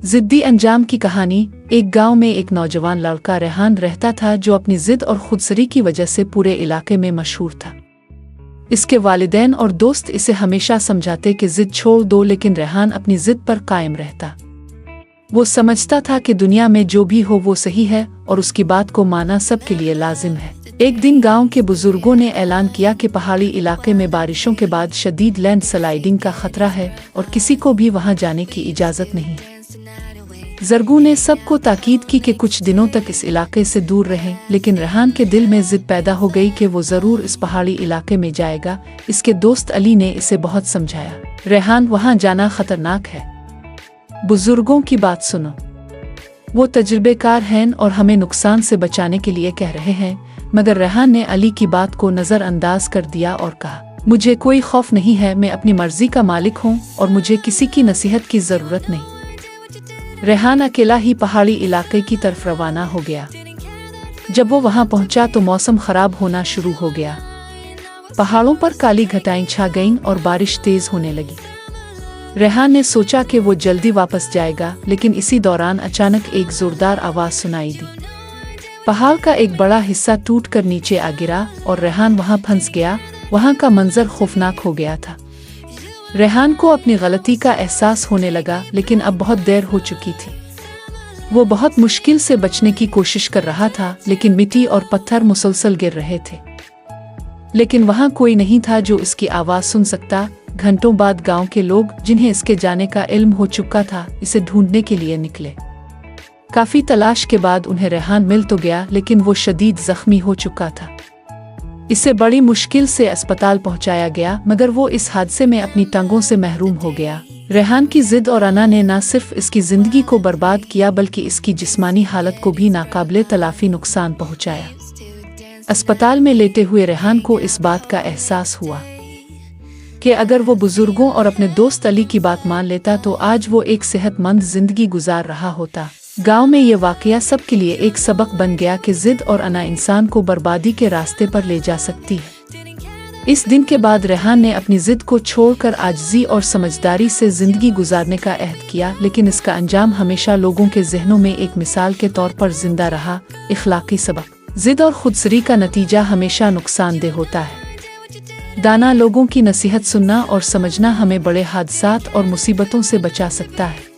जिद्दी अंजाम की कहानी। एक गांव में एक नौजवान लड़का रेहान रहता था जो अपनी जिद और खुदसरी की वजह से पूरे इलाके में मशहूर था। इसके वालिदैन और दोस्त इसे हमेशा समझाते कि जिद छोड़ दो, लेकिन रेहान अपनी जिद पर कायम रहता। वो समझता था कि दुनिया में जो भी हो वो सही है और उसकी बात को मानना सबके लिए लाजिम है। एक दिन गांव के बुजुर्गों ने ऐलान किया कि पहाड़ी इलाके में बारिशों के बाद शदीद लैंडस्लाइडिंग का खतरा है और किसी को भी वहां जाने की इजाजत नहीं। बुजुर्गों ने सबको ताकीद की कि कुछ दिनों तक इस इलाके से दूर रहें, लेकिन रेहान के दिल में जिद पैदा हो गई कि वो जरूर इस पहाड़ी इलाके में जाएगा। इसके दोस्त अली ने इसे बहुत समझाया, रेहान वहां जाना खतरनाक है, बुजुर्गों की बात सुनो, वो तजुर्बेकार हैं और हमें नुकसान से बचाने के लिए कह रहे हैं। मगर रेहान ने अली की बात को नज़रअंदाज कर दिया और कहा, मुझे कोई खौफ नहीं है, मैं अपनी मर्जी का मालिक हूँ और मुझे किसी की नसीहत की जरूरत नहीं। रेहान अकेला ही पहाड़ी इलाके की तरफ रवाना हो गया। जब वो वहां पहुंचा तो मौसम खराब होना शुरू हो गया। पहाड़ों पर काली घटाएं छा गईं और बारिश तेज होने लगी। रेहान ने सोचा कि वो जल्दी वापस जाएगा, लेकिन इसी दौरान अचानक एक जोरदार आवाज सुनाई दी। पहाड़ का एक बड़ा हिस्सा टूटकर नीचे आ गिरा और रेहान वहां फंस गया। वहां का मंजर खौफनाक हो गया था। रेहान को अपनी गलती का एहसास होने लगा, लेकिन अब बहुत देर हो चुकी थी। वो बहुत मुश्किल से बचने की कोशिश कर रहा था, लेकिन मिट्टी और पत्थर मुसलसल गिर रहे थे। लेकिन वहां कोई नहीं था जो इसकी आवाज सुन सकता। घंटों बाद गांव के लोग, जिन्हें इसके जाने का इल्म हो चुका था, इसे ढूंढने के लिए निकले। काफी तलाश के बाद उन्हें रेहान मिल तो गया, लेकिन वो शदीद जख्मी हो चुका था। इसे बड़ी मुश्किल से अस्पताल पहुंचाया गया, मगर वो इस हादसे में अपनी टांगों से महरूम हो गया। रेहान की जिद और अना ने न सिर्फ इसकी जिंदगी को बर्बाद किया, बल्कि इसकी जिस्मानी हालत को भी नाकाबिले तलाफी नुकसान पहुंचाया। अस्पताल में लेटे हुए रेहान को इस बात का एहसास हुआ कि अगर वो बुजुर्गों और अपने दोस्त अली की बात मान लेता तो आज वो एक सेहतमंद जिंदगी गुजार रहा होता। गांव में ये वाकया सबके लिए एक सबक बन गया कि जिद और अना इंसान को बर्बादी के रास्ते पर ले जा सकती है। इस दिन के बाद रेहान ने अपनी जिद को छोड़कर आजिज़ी और समझदारी से जिंदगी गुजारने का अहद किया, लेकिन इसका अंजाम हमेशा लोगों के जहनों में एक मिसाल के तौर पर जिंदा रहा। इखलाकी सबक। जिद और खुदसरी का नतीजा हमेशा नुकसानदेह होता है। दाना लोगों की नसीहत सुनना और समझना हमें बड़े हादसात और मुसीबतों से बचा सकता है।